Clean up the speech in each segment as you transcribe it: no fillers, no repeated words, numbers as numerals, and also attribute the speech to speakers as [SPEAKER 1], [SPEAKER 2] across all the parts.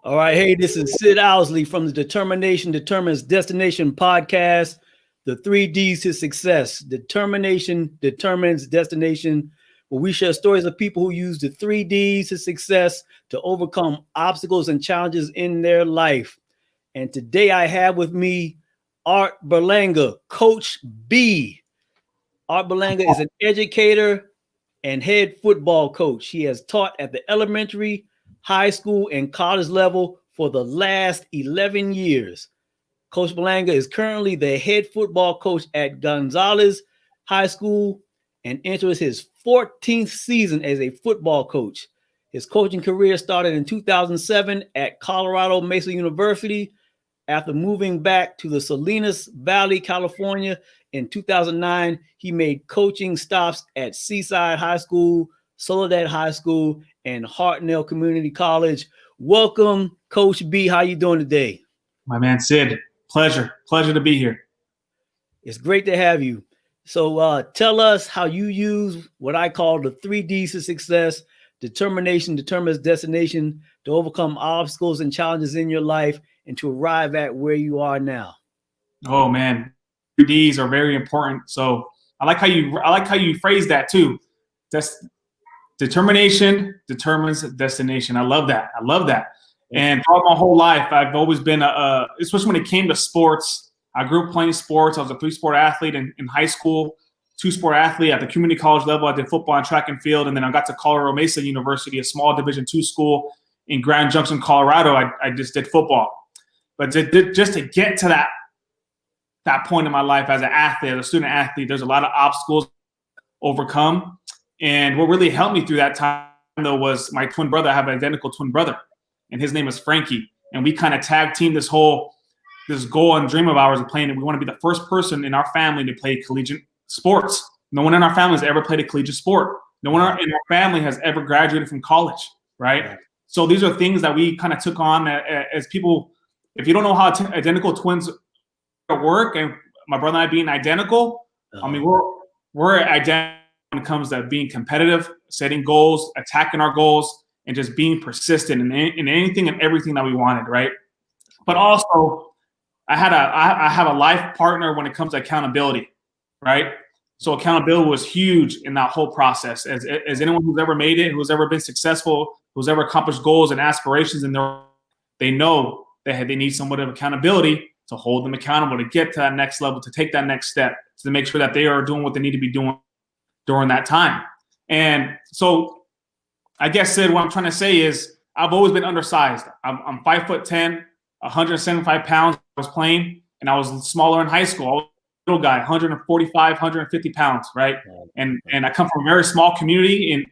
[SPEAKER 1] All right. Hey, this is Sid Owsley from the Determination Determines Destination podcast. The 3Ds to success. Determination determines destination, where we share stories of people who use the 3Ds to success to overcome obstacles and challenges in their life. And today I have with me Art Berlanga, Coach B. Art Berlanga is an educator and head football coach. He has taught at the elementary, high school, and college level for the last 11 years. Coach Berlanga is currently the head football coach at Gonzales High School and enters his 14th season as a football coach. His coaching career started in 2007 at Colorado Mesa University. After moving back to the Salinas Valley, California in 2009, he made coaching stops at Seaside High School, Soledad High School, and Hartnell Community College. Welcome, Coach B. How you doing today?
[SPEAKER 2] My man, Sid. Pleasure to be here.
[SPEAKER 1] It's great to have you. So tell us how you use what I call the 3Ds to success. Determination determines destination, to overcome obstacles and challenges in your life and to arrive at where you are now.
[SPEAKER 2] Oh man, 3Ds are very important. So I like how you phrase that too. Determination determines destination. I love that. And throughout my whole life, I've always been especially when it came to sports. I grew up playing sports. I was a 3-sport athlete in high school, 2-sport athlete at the community college level. I did football and track and field, and then I got to Colorado Mesa University, a small Division II school in Grand Junction, Colorado. I just did football. But just to get to that point in my life as an athlete, as a student athlete, there's a lot of obstacles to overcome. And what really helped me through that time, though, was my twin brother. I have an identical twin brother, and his name is Frankie. And we kind of tag team this goal and dream of ours of playing it. We want to be the first person in our family to play collegiate sports. No one in our family has ever played a collegiate sport. No one in our family has ever graduated from college, right? So these are things that we kind of took on as people. If you don't know how identical twins work, and my brother and I being identical, I mean, we're identical when it comes to being competitive, setting goals, attacking our goals, and just being persistent in anything and everything that we wanted, right? But also, I have a life partner when it comes to accountability, right? So accountability was huge in that whole process. As anyone who's ever made it, who's ever been successful, who's ever accomplished goals and aspirations in their, they know that they need somewhat of accountability to hold them accountable, to get to that next level, to take that next step, to make sure that they are doing what they need to be doing during that time. And so I guess, Sid, what I'm trying to say is I've always been undersized. I'm 5'10", 175 pounds. I was playing, and I was smaller in high school. I was a little guy, 145, 150 pounds, right? And I come from a very small community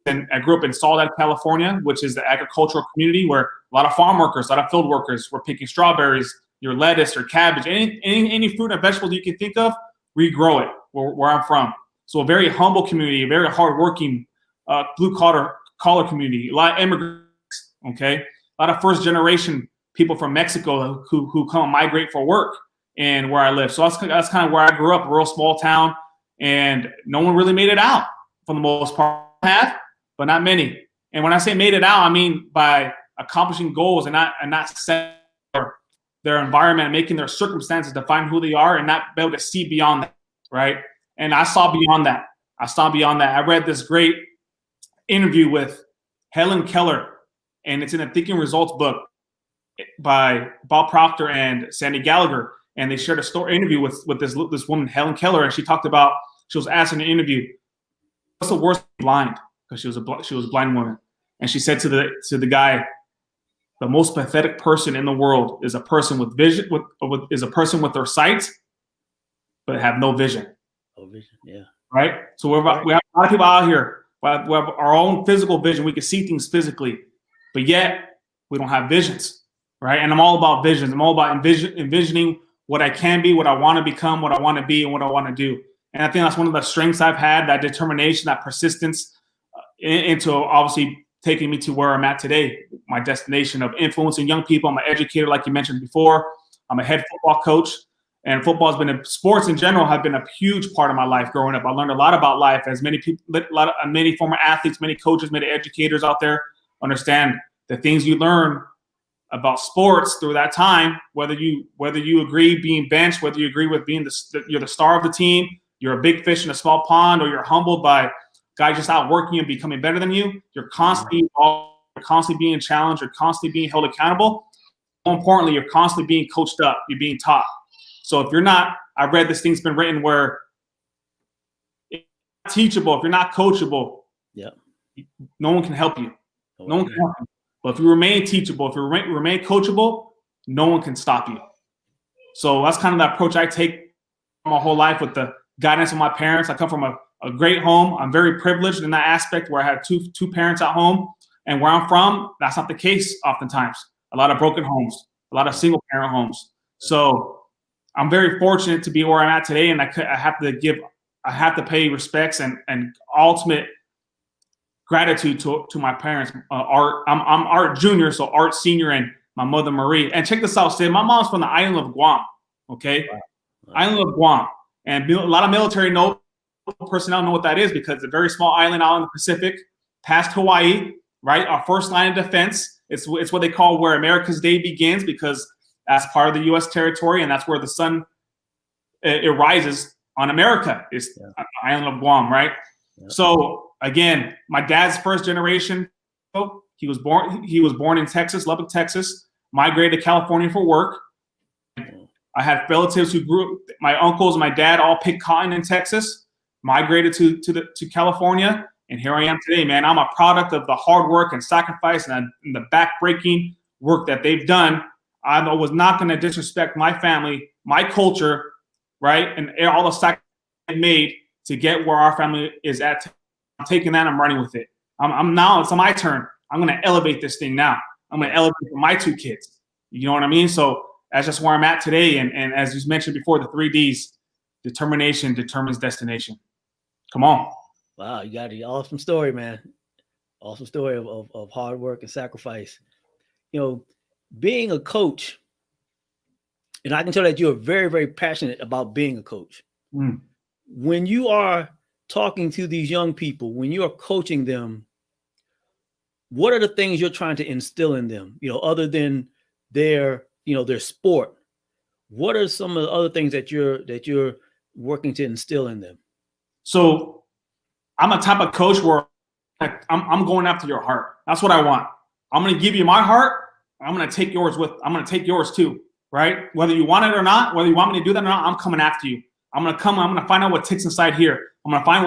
[SPEAKER 2] I grew up in Soledad, California, which is the agricultural community where a lot of farm workers, a lot of field workers were picking strawberries, your lettuce or cabbage, any fruit and vegetable you can think of, we grow it where I'm from. So a very humble community, a very hardworking blue collar community, a lot of immigrants, okay? A lot of first generation people from Mexico who come and migrate for work and where I live. So that's kind of where I grew up, a real small town, and no one really made it out for the most part. But not many. And when I say made it out, I mean by accomplishing goals and not setting their environment and making their circumstances define who they are and not be able to see beyond that, right? And I saw beyond that. I read this great interview with Helen Keller, and it's in the Thinking Results book by Bob Proctor and Sandy Gallagher. And they shared a interview with this woman, Helen Keller, and she was asked in an interview, what's the worst blind? Because she was a blind woman, and she said to the guy, the most pathetic person in the world is a person with vision, is a person with their sight, but have no vision.
[SPEAKER 1] No vision, yeah.
[SPEAKER 2] Right. So we have a lot of people out here. We have our own physical vision. We can see things physically, but yet we don't have visions, right? And I'm all about visions. I'm all about envisioning what I can be, what I want to become, what I want to be, and what I want to do. And I think that's one of the strengths I've had, that determination, that persistence, into obviously taking me to where I'm at today, my destination of influencing young people. I'm an educator, like you mentioned before. I'm a head football coach, and football has been sports in general have been a huge part of my life growing up. I learned a lot about life, as many people, many former athletes, many coaches, many educators out there understand the things you learn about sports through that time, whether you agree being benched, whether you agree with being you're the star of the team, you're a big fish in a small pond, or you're humbled by guys just outworking you and becoming better than you, you're constantly being challenged, you're constantly being held accountable. More importantly, you're constantly being coached up, you're being taught. So if you're not, I've read this thing's been written where if you're not teachable, if you're not coachable, no one can help you. No one can help you. But if you remain teachable, if you remain coachable, no one can stop you. So that's kind of the approach I take my whole life with the guidance of my parents. I come from a great home. I'm very privileged in that aspect where I have two parents at home. And where I'm from, that's not the case oftentimes. A lot of broken homes, a lot of single parent homes. So I'm very fortunate to be where I'm at today, and I have to pay respects and ultimate gratitude to my parents. Art, I'm Art Jr., so Art Senior, and my mother Marie. And check this out, Sid. My mom's from the island of Guam. Okay, wow. Island of Guam, and a lot of military personnel know what that is because it's a very small island out in the Pacific, past Hawaii. Right, our first line of defense. It's what they call where America's Day begins because that's part of the U.S. territory, and that's where the sun it rises on America. It's the island of Guam, right? Yeah. So again, my dad's first generation. He was born in Texas, Lubbock, Texas. Migrated to California for work. I had relatives who grew. My uncles and my dad all picked cotton in Texas. Migrated to California. And here I am today, man. I'm a product of the hard work and sacrifice and the back-breaking work that they've done. I was not going to disrespect my family, my culture, right? And all the sacrifice I made to get where our family is at. I'm taking that, I'm running with it. I'm now, it's my turn. I'm going to elevate this thing now. I'm going to elevate for my two kids. You know what I mean? So that's just where I'm at today. And as you mentioned before, the 3 Ds, determination determines destination. Come on.
[SPEAKER 1] Wow, you got an awesome story, man. Awesome story of hard work and sacrifice. You know, being a coach, and I can tell that you're very, very passionate about being a coach. Mm. When you are talking to these young people, when you are coaching them, what are the things you're trying to instill in them? You know, other than their sport, what are some of the other things that you're working to instill in them?
[SPEAKER 2] So I'm a type of coach where I'm going after your heart. That's what I want. I'm going to give you my heart. I'm going to take yours I'm going to take yours too, right? Whether you want it or not, whether you want me to do that or not, I'm coming after you. I'm going to find out what ticks inside here. I'm going to find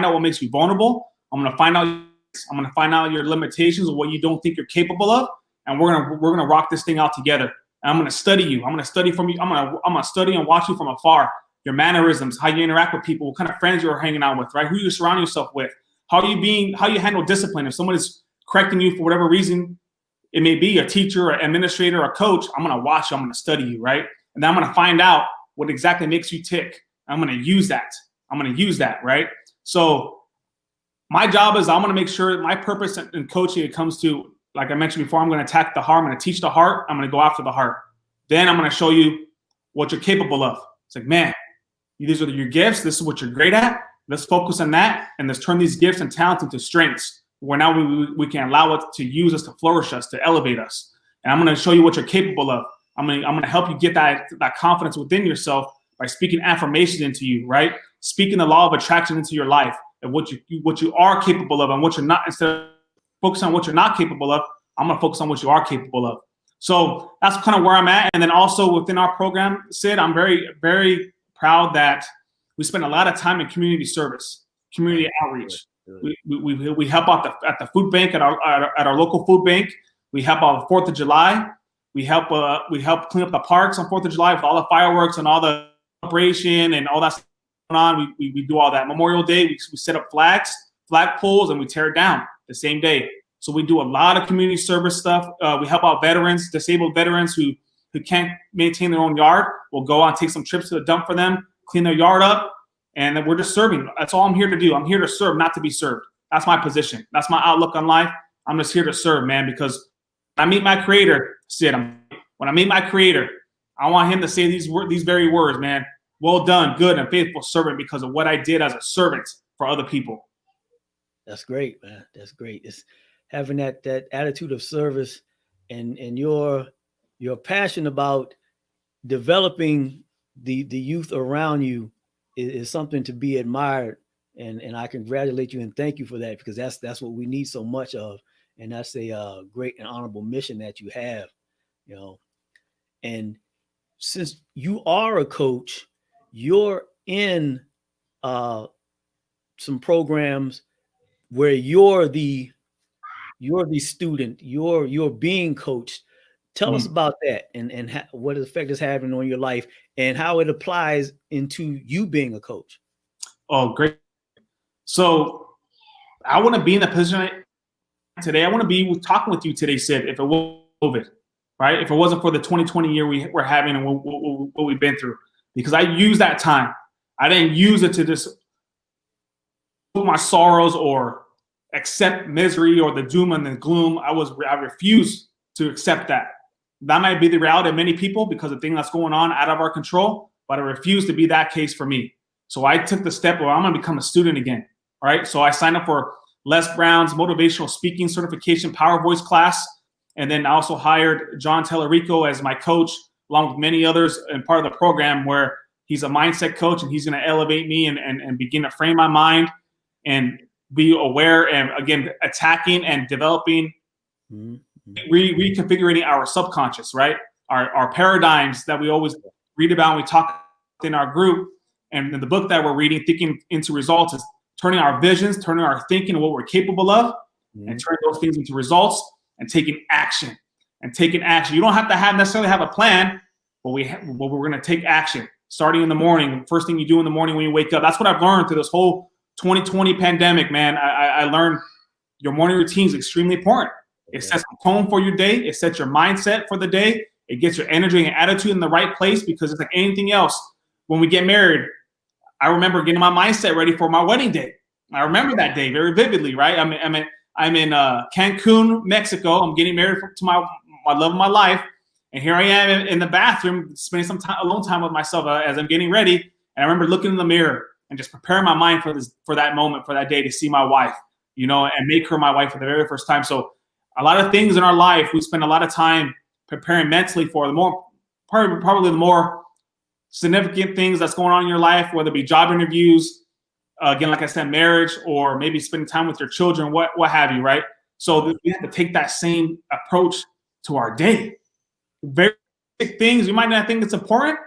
[SPEAKER 2] out what makes you vulnerable. I'm going to find out your limitations of what you don't think you're capable of. And we're going to rock this thing out together. And I'm going to study you. I'm going to study from you. I'm going to study and watch you from afar. Your mannerisms, how you interact with people, what kind of friends you're hanging out with, right? Who you surround yourself with, how you handle discipline. If someone is correcting you for whatever reason it may be, a teacher, an administrator, a coach, I'm going to watch you. I'm going to study you, right? And then I'm going to find out what exactly makes you tick. I'm going to use that, right? So my job is I'm going to make sure my purpose in coaching, it comes to, like I mentioned before, I'm going to attack the heart. I'm going to teach the heart. I'm going to go after the heart. Then I'm going to show you what you're capable of. It's like, man, these are your gifts. This is what you're great at. Let's focus on that, and let's turn these gifts and talents into strengths where now we can allow it to use us, to flourish us, to elevate us. And I'm going to show you what you're capable of. I'm going to help you get that confidence within yourself by speaking affirmation into you, right? Speaking the law of attraction into your life and what you are capable of and what you're not. Instead of focusing on what you're not capable of, I'm going to focus on what you are capable of. So that's kind of where I'm at. And then also within our program, Sid, I'm very, very proud that we spend a lot of time in community service, community outreach. We help out at the food bank at our local food bank. We help out 4th of July. We help clean up the parks on 4th of July with all the fireworks and all the celebration and all that stuff going on. We do all that. Memorial Day, we set up flag poles, and we tear it down the same day. So we do a lot of community service stuff. We help out veterans, disabled veterans who can't maintain their own yard. We'll go out and take some trips to the dump for them, clean their yard up, and then we're just serving. That's all I'm here to do. I'm here to serve, not to be served. That's my position. That's my outlook on life. I'm just here to serve, man, because when I meet my creator, Sid, when I meet my creator, I want him to say these very words, man. Well done, good and faithful servant, because of what I did as a servant for other people.
[SPEAKER 1] That's great, man. That's great. having that attitude of service, and your passion about developing the youth around you is something to be admired. And I congratulate you and thank you for that, because that's what we need so much of, and that's a great and honorable mission that you have, you know. And since you are a coach, you're in some programs where you're the student, you're being coached. Tell us about that, and what effect it's having on your life, and how it applies into you being a coach.
[SPEAKER 2] Oh, great. So I want to be in the position today. I want to be talking with you today, Sid, if it was COVID, right? If it wasn't for the 2020 year we're having and what we've been through, because I used that time. I didn't use it to just put my sorrows or accept misery or the doom and the gloom. I refused to accept that. That might be the reality of many people because of things that's going on out of our control, but I refuse to be that case for me. So I took the step where I'm going to become a student again. All right. So I signed up for Les Brown's motivational speaking certification power voice class. And then I also hired John Tellerico as my coach, along with many others, and part of the program where he's a mindset coach, and he's going to elevate me and begin to frame my mind and be aware, and again, attacking and developing, reconfiguring our subconscious, right? Our paradigms that we always read about when we talk in our group. And in the book that we're reading, Thinking into Results, is turning our visions, turning our thinking and what we're capable of, and turning those things into results, and taking action. You don't have to necessarily have a plan, but we're going to take action. Starting in the morning, first thing you do in the morning when you wake up. That's what I've learned through this whole 2020 pandemic, man. I learned your morning routine is extremely important. It sets the tone for your day. It sets your mindset for the day. It gets your energy and attitude in the right place, because it's like anything else. When we get married, I remember getting my mindset ready for my wedding day. I remember that day very vividly, right? I'm in Cancun, Mexico. I'm getting married to my love of my life. And here I am in the bathroom, spending some time, alone time with myself as I'm getting ready. And I remember looking in the mirror and just preparing my mind for that moment, for that day, to see my wife, and make her my wife for the very first time. So a lot of things in our life, we spend a lot of time preparing mentally for probably the more significant things that's going on in your life, whether it be job interviews, again, like I said, marriage, or maybe spending time with your children, what have you, right? So we have to take that same approach to our day. Very basic things, you might not think it's important.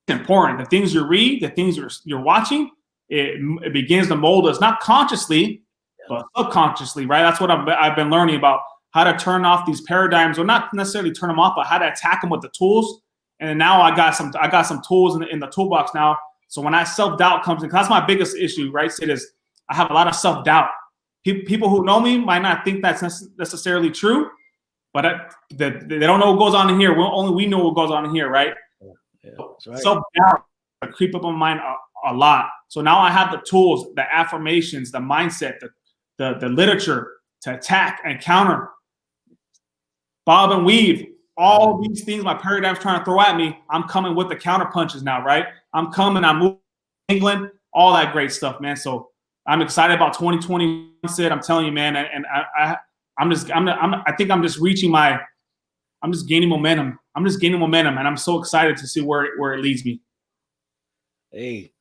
[SPEAKER 2] It's important. The things you read, the things you're watching, it begins to mold us, not consciously, but subconsciously, right? That's what I've been learning about, how to turn off these paradigms, or not necessarily turn them off, but how to attack them with the tools. And now I got some tools in the toolbox now. So when that self-doubt comes in, because that's my biggest issue, right, Sid, is I have a lot of self-doubt. People who know me might not think that's necessarily true, but they don't know what goes on in here. Only we know what goes on in here, right?
[SPEAKER 1] Yeah, that's right.
[SPEAKER 2] Self-doubt creep up on my mind a lot. So now I have the tools, the affirmations, the mindset, the literature to attack and counter, bob and weave. All these things my paradigm's trying to throw at me, I'm coming with the counter punches now, right? I'm moving England, all that great stuff, man. So I'm excited about 2020. Sid, I'm telling you, man, and I think I'm just gaining momentum. And I'm so excited to see where it leads me.
[SPEAKER 1] Hey,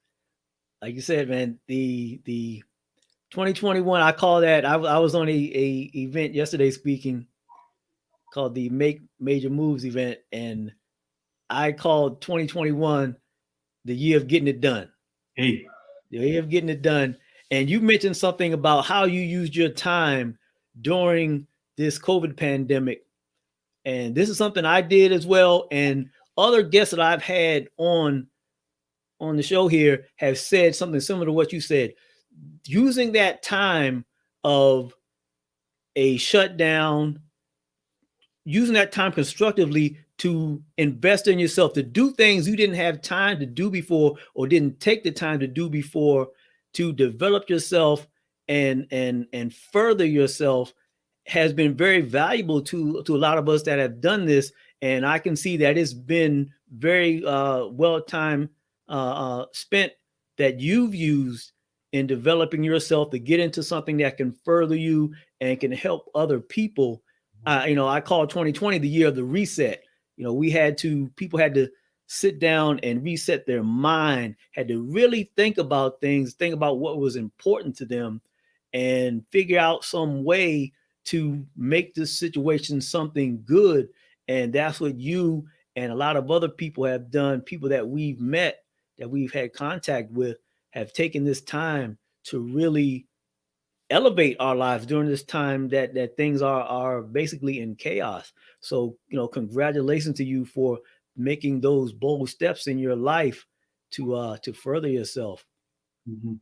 [SPEAKER 1] like you said, man, the 2021, I call that. I was on a event yesterday speaking, called the Make Major Moves event, and I called 2021 the year of getting it done.
[SPEAKER 2] Hey,
[SPEAKER 1] the year of getting it done. And you mentioned something about how you used your time during this COVID pandemic, and this is something I did as well. And other guests that I've had on the show here have said something similar to what you said. Using that time of a shutdown, using that time constructively to invest in yourself, to do things you didn't have time to do before, or didn't take the time to do before, to develop yourself and further yourself, has been very valuable to a lot of us that have done this. And I can see that it's been very well time spent that you've used in developing yourself to get into something that can further you and can help other people. I call 2020 the year of the reset. People had to sit down and reset their mind, had to really think about things, think about what was important to them, and figure out some way to make this situation something good. And that's what you and a lot of other people have done. People that we've met, that we've had contact with, have taken this time to really elevate our lives during this time that things are basically in chaos. So, congratulations to you for making those bold steps in your life to further yourself.
[SPEAKER 2] Mm-hmm.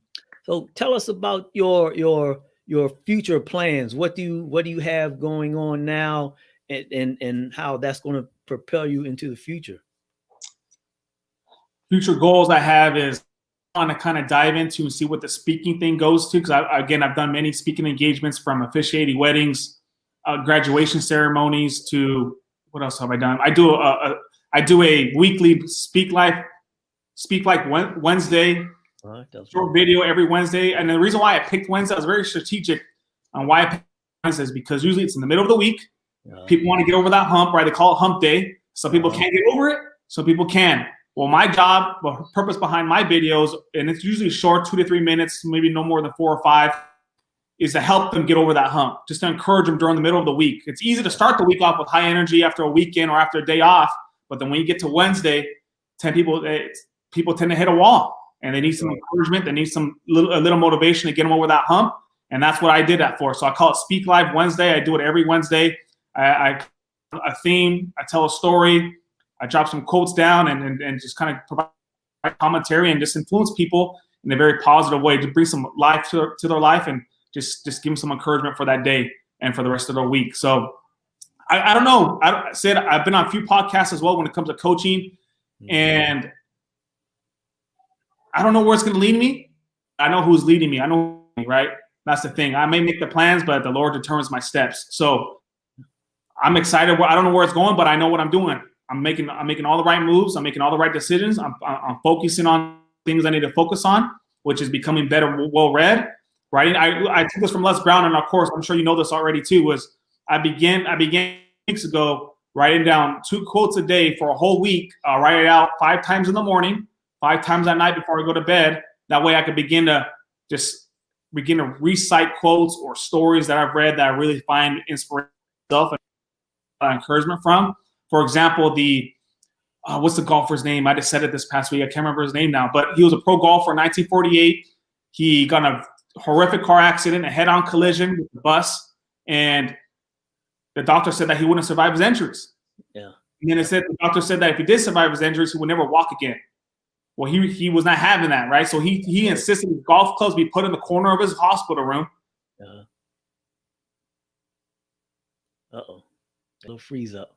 [SPEAKER 1] So tell us about your future plans. What do you have going on now, and how that's going to propel you into the future?
[SPEAKER 2] Future goals I have is I want to kind of dive into and see what the speaking thing goes to, because I've done many speaking engagements, from officiating weddings, graduation ceremonies, to what else have I done? I do a weekly Speak Like Wednesday. Short video every Wednesday. And the reason why I picked Wednesday, I was very strategic on why I picked Wednesday, is because usually it's in the middle of the week. People want to get over that hump, right? They call it hump day. Some people can't get over it. Some people can. Well, my job, the purpose behind my videos, and it's usually short, 2 to 3 minutes, maybe no more than 4 or 5, is to help them get over that hump, just to encourage them during the middle of the week. It's easy to start the week off with high energy after a weekend or after a day off, but then when you get to Wednesday, people tend to hit a wall. And they need some encouragement. They need a little motivation to get them over that hump. And that's what I did that for. So I call it Speak Live Wednesday. I do it every Wednesday. I a theme. I tell a story. I drop some quotes down and just kind of provide commentary and just influence people in a very positive way to bring some life to their life, and just give them some encouragement for that day and for the rest of their week. So I don't know. Sid, I've been on a few podcasts as well when it comes to coaching, and I don't know where it's going to lead me. I know who's leading me. I know, right? That's the thing. I may make the plans, but the Lord determines my steps. So I'm excited. I don't know where it's going, but I know what I'm doing. I'm making all the right moves. I'm making all the right decisions. I'm focusing on things I need to focus on, which is becoming better, well-read, right? I took this from Les Brown in our course. I'm sure you know this already too. Was I began weeks ago writing down 2 quotes a day for a whole week. Write it out 5 times in the morning, 5 times at night before I go to bed. That way I could begin to recite quotes or stories that I've read that I really find inspiration and encouragement from. For example, what's the golfer's name? I just said it this past week. I can't remember his name now, but he was a pro golfer in 1948. He got in a horrific car accident, a head-on collision with the bus, and the doctor said that he wouldn't survive his injuries.
[SPEAKER 1] Yeah.
[SPEAKER 2] And then the doctor said that if he did survive his injuries, he would never walk again. Well, he was not having that, right? So he insisted his golf clubs be put in the corner of his hospital room.
[SPEAKER 1] Uh-oh. It'll freeze up.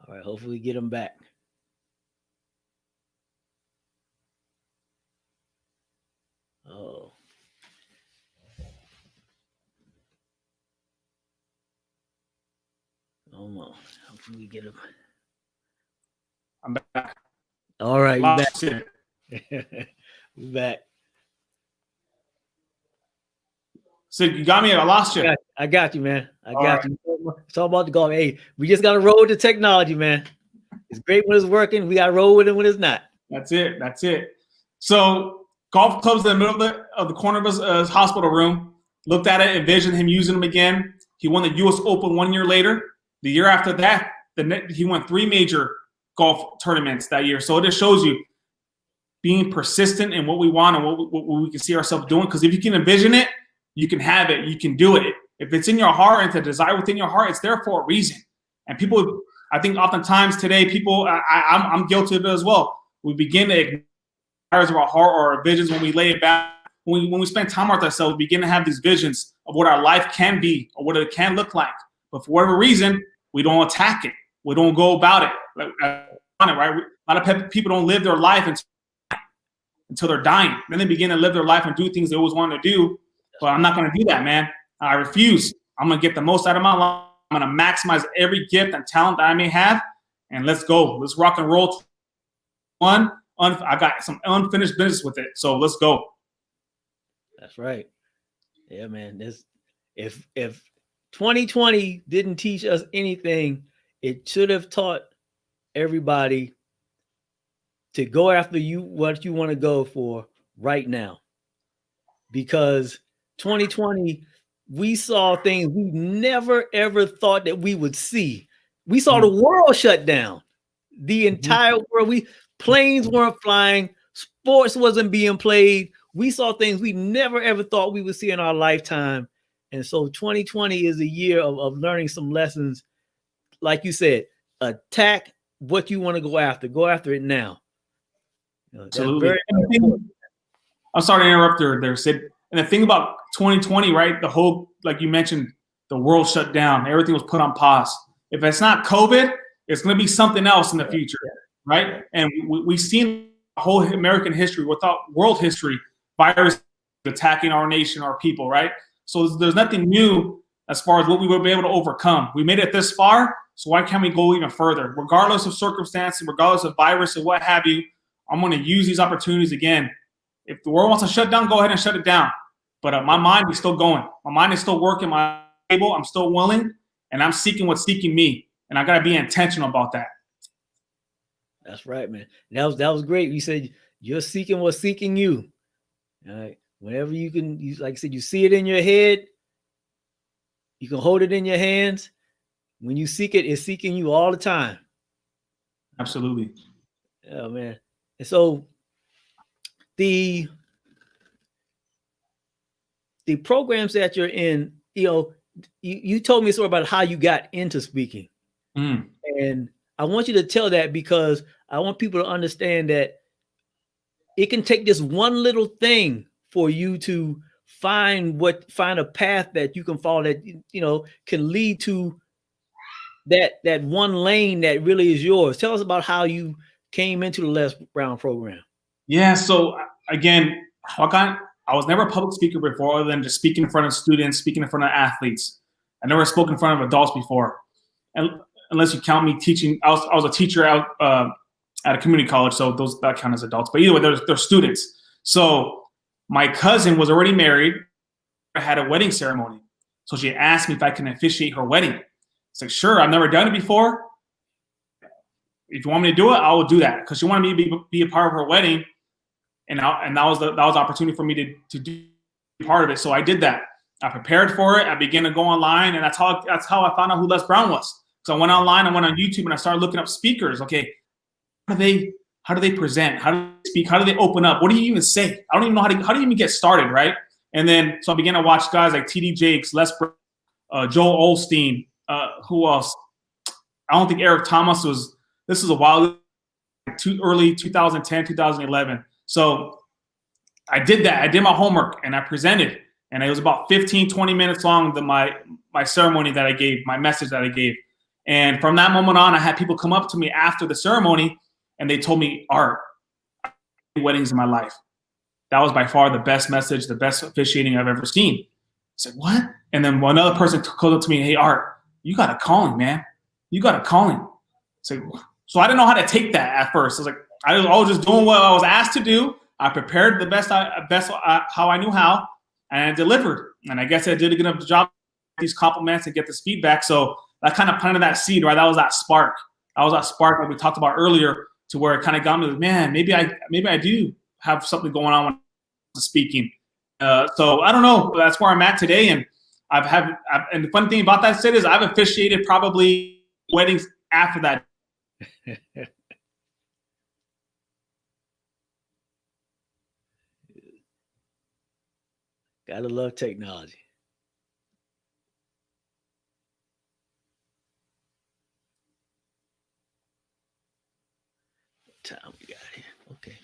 [SPEAKER 1] All right, hopefully get him back. Oh. Oh no. Hopefully we get him.
[SPEAKER 2] I'm back.
[SPEAKER 1] All right, you back. We back.
[SPEAKER 2] So you got me. I lost you.
[SPEAKER 1] I got you, man. I got you. It's all about the golf. Hey, we just got to roll with the technology, man. It's great when it's working. We got to roll with it when it's not.
[SPEAKER 2] That's it. So golf clubs in the middle of the corner of his hospital room. Looked at it, envisioned him using them again. He won the U.S. Open 1 year later. The year after that, he won 3 major golf tournaments that year. So it just shows you being persistent in what we want and what we can see ourselves doing. Because if you can envision it, you can have it. You can do it. If it's in your heart and it's a desire within your heart, it's there for a reason. And people, I think oftentimes today, people, I'm guilty of it as well. We begin to ignore desires of our heart or our visions when we lay it back. When we spend time with ourselves, we begin to have these visions of what our life can be or what it can look like. But for whatever reason, we don't attack it. We don't go about it. Right? A lot of people don't live their life until they're dying. Then they begin to live their life and do things they always wanted to do. But I'm not going to do that, man. I refuse. I'm going to get the most out of my life. I'm I'm going to maximize every gift and talent that I may have, and let's go. Let's rock and roll. I got some unfinished business with it, so let's go.
[SPEAKER 1] That's right. Yeah, man. If 2020 didn't teach us anything, it should have taught everybody to go after what you want to go for right now. Because 2020, we saw things we never ever thought that we would see. We saw the world shut down. The entire world. Planes weren't flying, sports wasn't being played. We saw things we never ever thought we would see in our lifetime. And so 2020 is a year of learning some lessons. Like you said, attack what you want to go after. Go after it now.
[SPEAKER 2] Absolutely. I'm sorry to interrupt there, Sid. And the thing about 2020, right? The whole, like you mentioned, the world shut down. Everything was put on pause. If it's not COVID, it's going to be something else in the future, right? And we've seen whole American history, without world history, virus attacking our nation, our people, right? So there's nothing new as far as what we will be able to overcome. We made it this far, so why can't we go even further? Regardless of circumstances, regardless of virus or what have you, I'm going to use these opportunities again. If the world wants to shut down, go ahead and shut it down. But my mind is still going. My mind is still working. I'm still willing, and I'm seeking what's seeking me. And I got to be intentional about that.
[SPEAKER 1] That's right, man. That was great. You said you're seeking what's seeking you. All right. Whenever you can, like I said, you see it in your head, you can hold it in your hands. When you seek it, it's seeking you all the time.
[SPEAKER 2] Absolutely.
[SPEAKER 1] Oh, man. And so the programs that you're in, you told me a story about how you got into speaking. And I want you to tell that, because I want people to understand that it can take this one little thing for you to find a path that you can follow that, can lead to that one lane that really is yours. Tell us about how you came into the Les Brown program.
[SPEAKER 2] Yeah. So again, I was never a public speaker before, other than just speaking in front of students, speaking in front of athletes. I never spoke in front of adults before. And unless you count me teaching, I was a teacher out at a community college, so that count as adults. But either way, they're students. So my cousin was already married. I had a wedding ceremony, so she asked me if I can officiate her wedding. It's like, sure, I've never done it before. If you want me to do it, I will do that, because she wanted me to be a part of her wedding, and that was the opportunity for me to do part of it. So I did that. I prepared for it. I began to go online, and that's how I found out who Les Brown was. So I went online, I went on YouTube, and I started looking up speakers. Okay, how do they present? How do they speak? How do they open up? What do you even say? I don't even know how do you even get started, right? And then so I began to watch guys like T.D. Jakes, Les Brown, Joel Osteen. Who else? I don't think Eric Thomas was. This is a while, early 2010, 2011. So I did that. I did my homework, and I presented. And it was about 15, 20 minutes long, my ceremony that I gave, my message that I gave. And from that moment on, I had people come up to me after the ceremony, and they told me, Art, I had weddings in my life. That was by far the best message, the best officiating I've ever seen. I said, what? And then one other person called up to me, hey, Art, you got a calling, man. You got a calling. So I didn't know how to take that at first. I was like, I was just doing what I was asked to do. I prepared the best how I knew how, and I delivered. And I guess I did a good enough job with these compliments and get this feedback. So that kind of planted that seed, right? That was that spark. That was that spark that we talked about earlier, to where it kind of got me like, man, maybe I do have something going on when I'm speaking. So I don't know. That's where I'm at today. And and the funny thing about that, Sid, is I've officiated probably weddings after that.
[SPEAKER 1] Gotta love technology. What time we got here? Okay.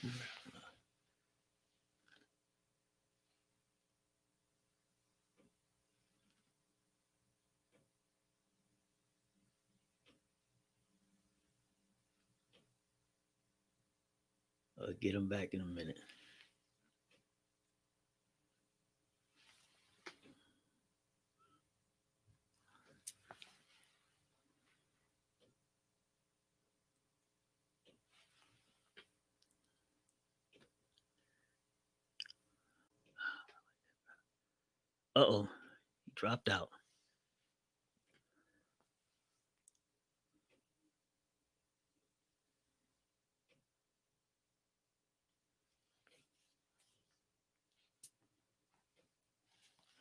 [SPEAKER 1] I'll get them back in a minute. Uh-oh, he dropped out.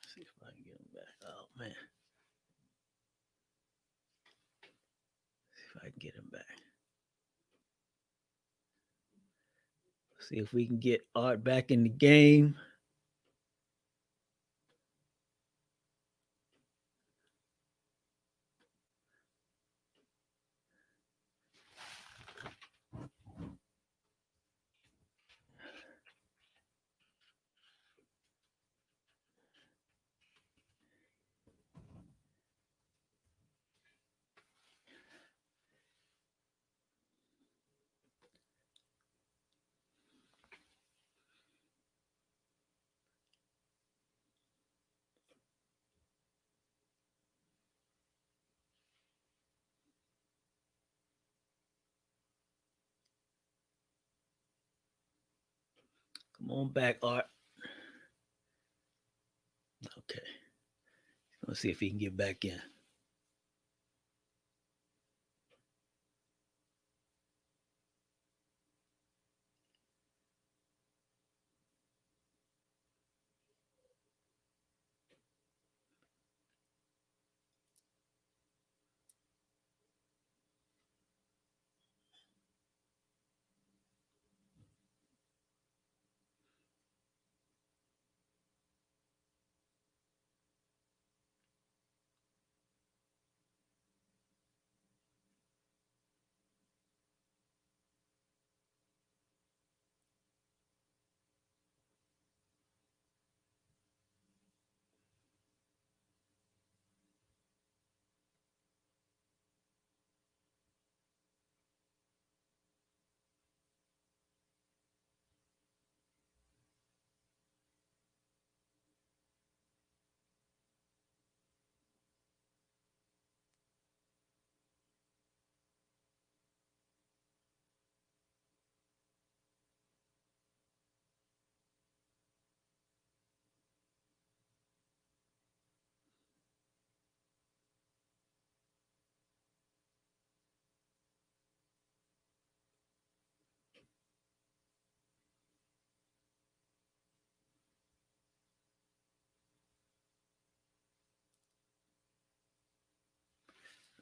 [SPEAKER 1] Let's see if I can get him back. Oh, man. See if I can get him back. See if we can get Art back in the game. Come on back, Art. Okay. Let's see if he can get back in.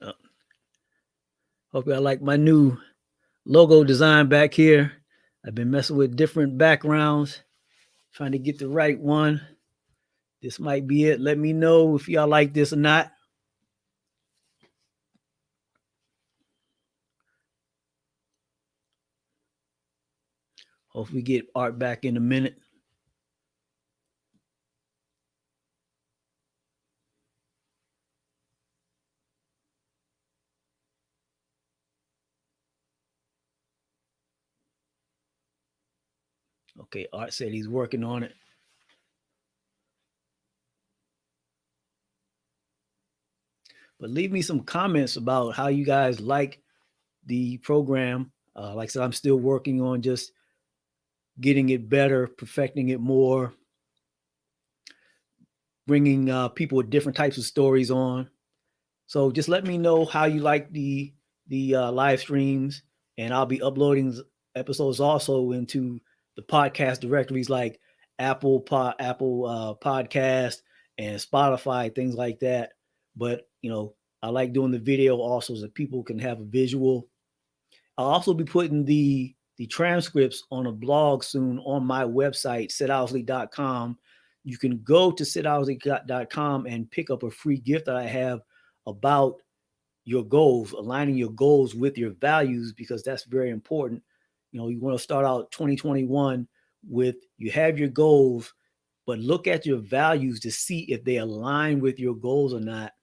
[SPEAKER 1] Oh, hope y'all like my new logo design back here. I've been messing with different backgrounds, trying to get the right one. This might be it. Let me know if y'all like this or not. Hope we get Art back in a minute. Okay, Art said he's working on it. But leave me some comments about how you guys like the program. Like I said, I'm still working on just getting it better, perfecting it more, bringing people with different types of stories on. So just let me know how you like the live streams, and I'll be uploading episodes also into the podcast directories like Apple Podcast and Spotify, things like that. But I like doing the video also so that people can have a visual. I'll also be putting the transcripts on a blog soon on my website, sidowsley.com. You can go to sidowsley.com and pick up a free gift that I have about your goals, aligning your goals with your values, because that's very important. You want to start out 2021 with, you have your goals, but look at your values to see if they align with your goals or not,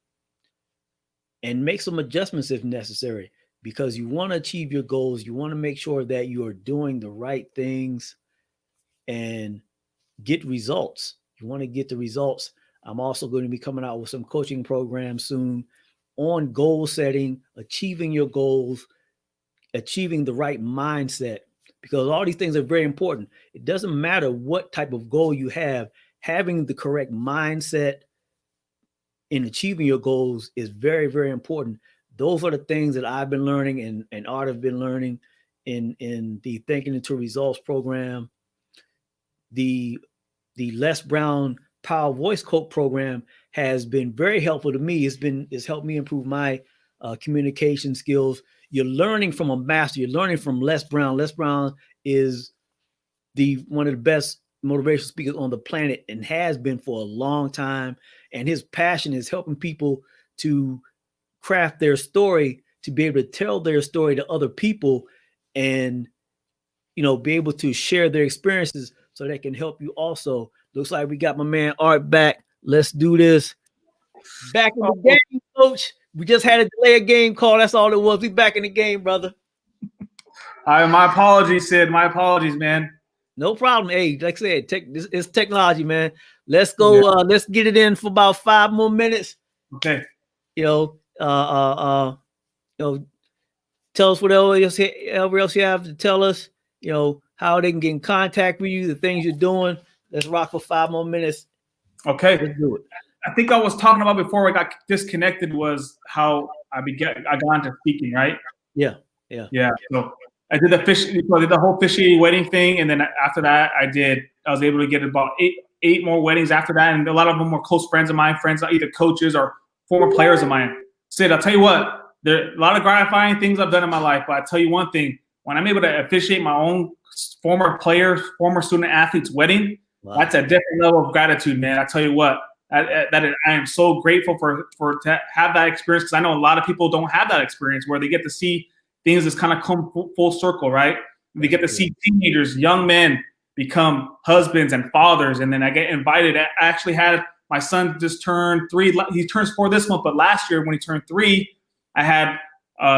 [SPEAKER 1] and make some adjustments if necessary, because you want to achieve your goals. You want to make sure that you are doing the right things and get results. You want to get the results. I'm also going to be coming out with some coaching programs soon on goal setting, achieving your goals, achieving the right mindset, because all these things are very important. It doesn't matter what type of goal you have having the correct mindset in achieving your goals is very, very important. Those are the things that I've been learning and Art have been learning in the Thinking into Results program. The Les Brown Power Voice Coach program has been very helpful to me. It's helped me improve my communication skills. You're learning from a master. You're learning from Les Brown. Les Brown is one of the best motivational speakers on the planet and has been for a long time. And his passion is helping people to craft their story, to be able to tell their story to other people and, be able to share their experiences so they can help you also. Looks like we got my man Art back. Let's do this. Back in the game, coach. We just had a delay game call. That's all it was. We back in the game, brother.
[SPEAKER 2] My apologies, Sid. My apologies, man.
[SPEAKER 1] No problem. Hey, like I said, it's technology, man. Let's go. Yeah. Let's get it in for about 5 more minutes.
[SPEAKER 2] Okay.
[SPEAKER 1] Tell us whatever else you have to tell us. How they can get in contact with you, the things you're doing. Let's rock for 5 more minutes.
[SPEAKER 2] Okay.
[SPEAKER 1] Let's do it.
[SPEAKER 2] I think I was talking about before I got disconnected was how I got into speaking, right?
[SPEAKER 1] Yeah.
[SPEAKER 2] So I did the whole officiating wedding thing, and then after that, I was able to get about eight more weddings after that, and a lot of them were close friends of mine, either coaches or former players of mine. Sid, I'll tell you what, there are a lot of gratifying things I've done in my life, but I'll tell you one thing: when I'm able to officiate my own former student athlete's wedding, wow, that's a different level of gratitude, man. I tell you what. I am so grateful to have that experience, because I know a lot of people don't have that experience where they get to see things that's kind of come full circle, right? They get to see teenagers, young men become husbands and fathers, and then I get invited. I actually had my son just turned 3. He turns 4 this month, but last year when he turned 3, I had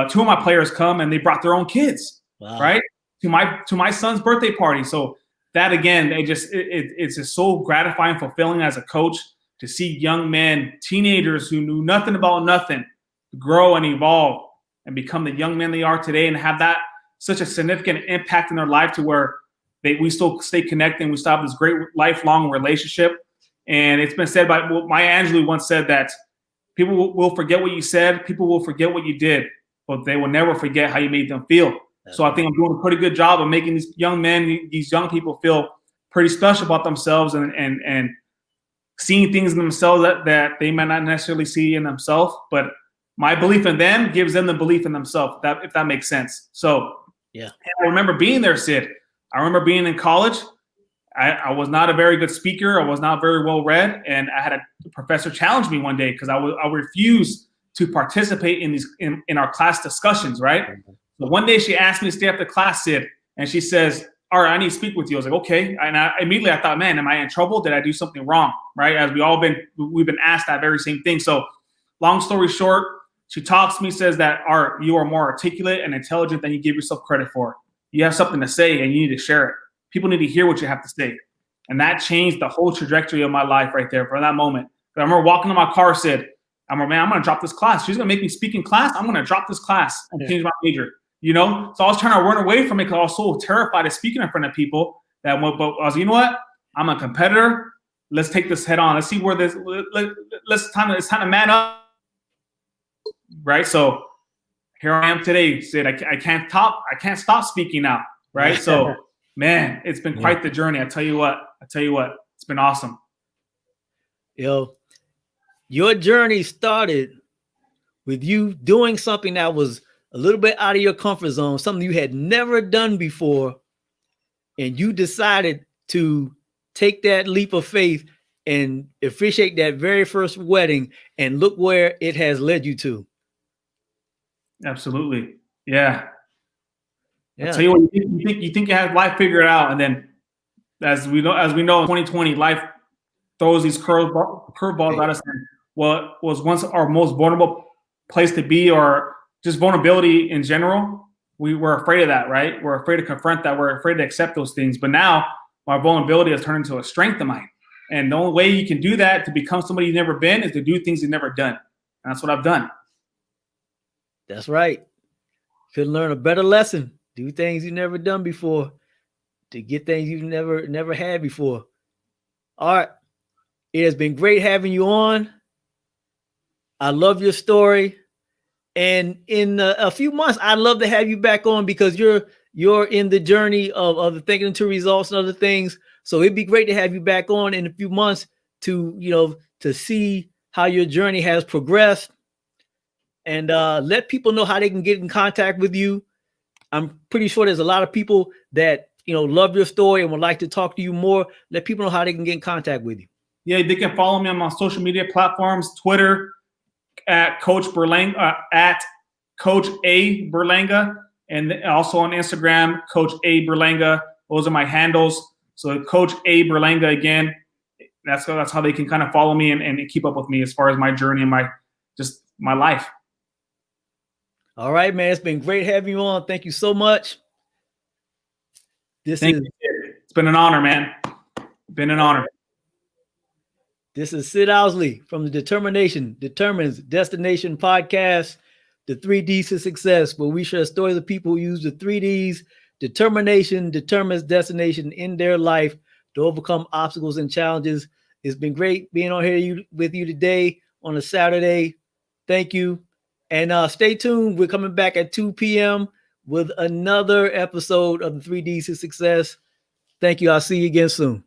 [SPEAKER 2] 2 of my players come, and they brought their own kids, wow, right, to my son's birthday party. So that again, it's just so gratifying, fulfilling as a coach, to see young men, teenagers who knew nothing about nothing, grow and evolve and become the young men they are today, and have that such a significant impact in their life to where we still stay connected and we still have this great lifelong relationship. And it's been said by Maya Angelou once said that people will forget what you said, people will forget what you did, but they will never forget how you made them feel. So I think I'm doing a pretty good job of making these young men, these young people feel pretty special about themselves and seeing things in themselves that they might not necessarily see in themselves, but my belief in them gives them the belief in themselves, if that makes sense. So yeah, I remember being there, Sid. I remember being in college. I was not a very good speaker. I was not very well read, and I had a professor challenge me one day because I refused to participate in our class discussions, right? Mm-hmm. So one day she asked me to stay after class, Sid, and she says, all right, I need to speak with you. I was like, okay. And immediately I thought, man, am I in trouble? Did I do something wrong? Right? As we've been asked that very same thing. So long story short, she talks to me, says that Art, you are more articulate and intelligent than you give yourself credit for. You have something to say and you need to share it. People need to hear what you have to say. And that changed the whole trajectory of my life right there for that moment. I remember walking to my car, said, I'm going to drop this class. She's going to make me speak in class. I'm going to drop this class and change my major. So I was trying to run away from it because I was so terrified of speaking in front of people but I was, you know what? I'm a competitor. Let's take this head on. Let's see where this. It's time to man up, right? So here I am today. Sid, I can't stop speaking now, right? So man, it's been quite the journey. I tell you what, it's been awesome.
[SPEAKER 1] Your journey started with you doing something that was a little bit out of your comfort zone, something you had never done before, and you decided to take that leap of faith and officiate that very first wedding, and look where it has led you to.
[SPEAKER 2] Absolutely. Yeah. I'll tell you what, you think you have life figured out, and then as we know, in 2020, life throws these curveballs at us. What was once our most vulnerable place to be, or just vulnerability in general, we were afraid of that, right? We're afraid to confront that. We're afraid to accept those things. But now my vulnerability has turned into a strength of mine. And the only way you can do that to become somebody you've never been is to do things you've never done. And that's what I've done.
[SPEAKER 1] That's right. Couldn't learn a better lesson. Do things you've never done before to get things you've never had before. All right. It has been great having you on. I love your story. And in a few months, I'd love to have you back on because you're in the journey of the thinking into results and other things. So it'd be great to have you back on in a few months to see how your journey has progressed and let people know how they can get in contact with you. I'm pretty sure there's a lot of people that love your story and would like to talk to you more. Let people know how they can get in contact with you.
[SPEAKER 2] Yeah, they can follow me on my social media platforms, Twitter at Coach Berlanga, at Coach A Berlanga, and also on Instagram, Coach A Berlanga. Those are my handles. So Coach A Berlanga again. That's how they can kind of follow me and keep up with me as far as my journey and my life.
[SPEAKER 1] All right, man. It's been great having you on. Thank you so much.
[SPEAKER 2] It's been an honor, man. Been an honor.
[SPEAKER 1] This is Sid Owsley from the Determination Determines Destination podcast, the 3 Ds to Success, where we share stories of people who use the 3 Ds. Determination determines destination in their life to overcome obstacles and challenges. It's been great being on here with you today on a Saturday. Thank you. And stay tuned. We're coming back at 2 p.m. with another episode of the 3 Ds to Success. Thank you. I'll see you again soon.